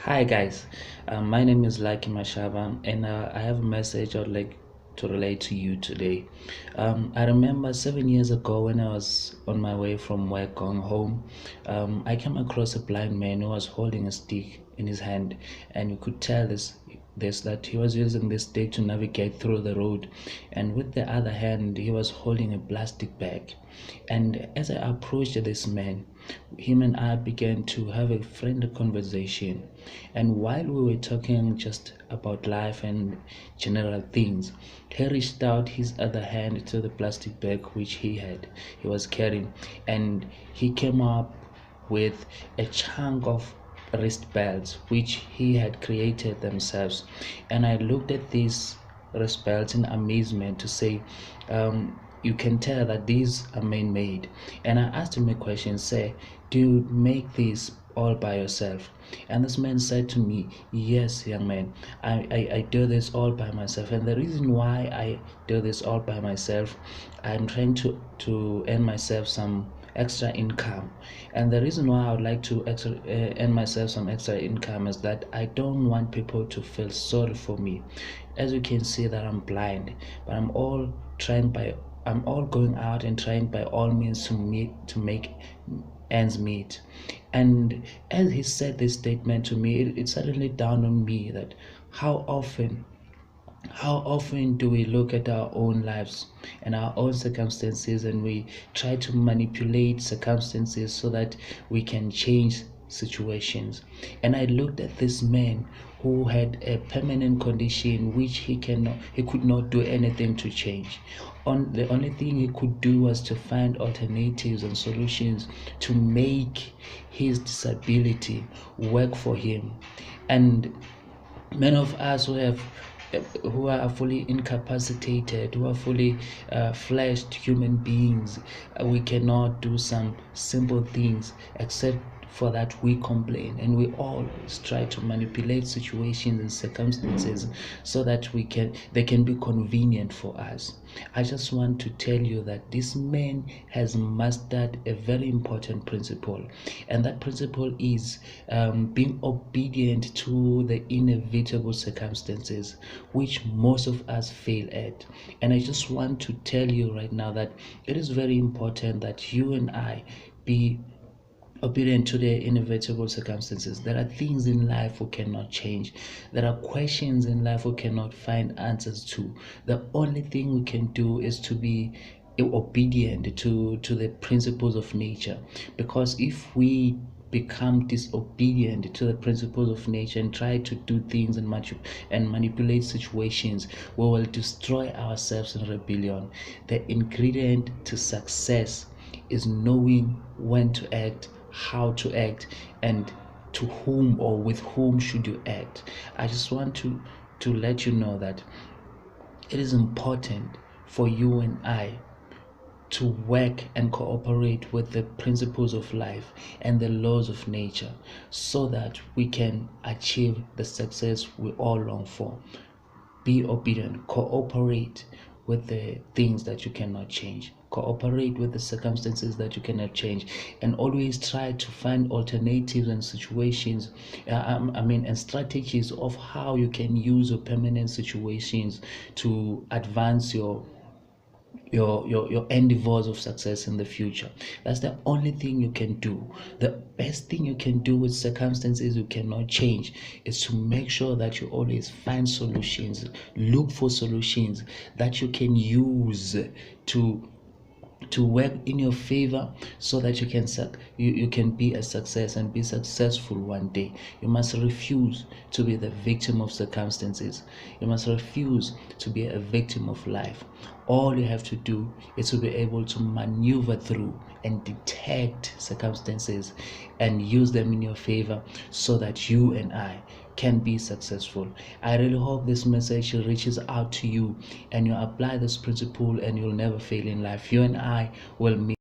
Hi guys, my name is Lucky Mashaba, and I have a message I'd like to relate to you today. I remember 7 years ago when I was on my way from work going home, I came across a blind man who was holding a stick in his hand, and you could tell this that he was using this stick to navigate through the road, and with the other hand he was holding a plastic bag. And as I approached this man, him and I began to have a friendly conversation. And while we were talking just about life and general things, he reached out his other hand to the plastic bag which he was carrying, and he came up with a chunk of wrist belts which he had created themselves. And I looked at these wrist belts in amazement to say, you can tell that these are man-made. And I asked him a question, say, do you make these all by yourself? And this man said to me, yes, young man, I do this all by myself. And the reason why I do this all by myself, I'm trying to earn myself some extra income. And the reason why I would like to earn myself some extra income is that I don't want people to feel sorry for me. As you can see that I'm blind, but I'm all going out and trying by all means to make ends meet. And as he said this statement to me, it suddenly dawned on me that how often how often do we look at our own lives and our own circumstances, and we try to manipulate circumstances so that we can change situations? And I looked at this man who had a permanent condition which he could not do anything to change. The only thing he could do was to find alternatives and solutions to make his disability work for him. And many of us who are fully incapacitated, who are fully fleshed human beings, we cannot do some simple things except for that we complain, and we always try to manipulate situations and circumstances so that they can be convenient for us. I just want to tell you that this man has mastered a very important principle, and that principle is being obedient to the inevitable circumstances which most of us fail at. And I just want to tell you right now that it is very important that you and I be obedient to the inevitable circumstances. There are things in life we cannot change. There are questions in life we cannot find answers to. The only thing we can do is to be obedient to the principles of nature. Because if we become disobedient to the principles of nature and try to do things and manipulate situations, we will destroy ourselves in rebellion. The ingredient to success is knowing when to act, how to act, and to whom or with whom should you act. I just want to let you know that it is important for you and I to work and cooperate with the principles of life and the laws of nature so that we can achieve the success we all long for. Be obedient, cooperate with the things that you cannot change, cooperate with the circumstances that you cannot change, and always try to find alternatives and situations, and strategies of how you can use your permanent situations to advance your endeavors of success in the future. That's the only thing you can do. The best thing you can do with circumstances you cannot change is to make sure that you always find solutions, look for solutions that you can use to work in your favor so that you can be a success and be successful one day. You must refuse to be the victim of circumstances. You must refuse to be a victim of life. All you have to do is to be able to maneuver through and detect circumstances and use them in your favor so that you and I can be successful. I really hope this message reaches out to you and you apply this principle and you'll never fail in life. You and I will meet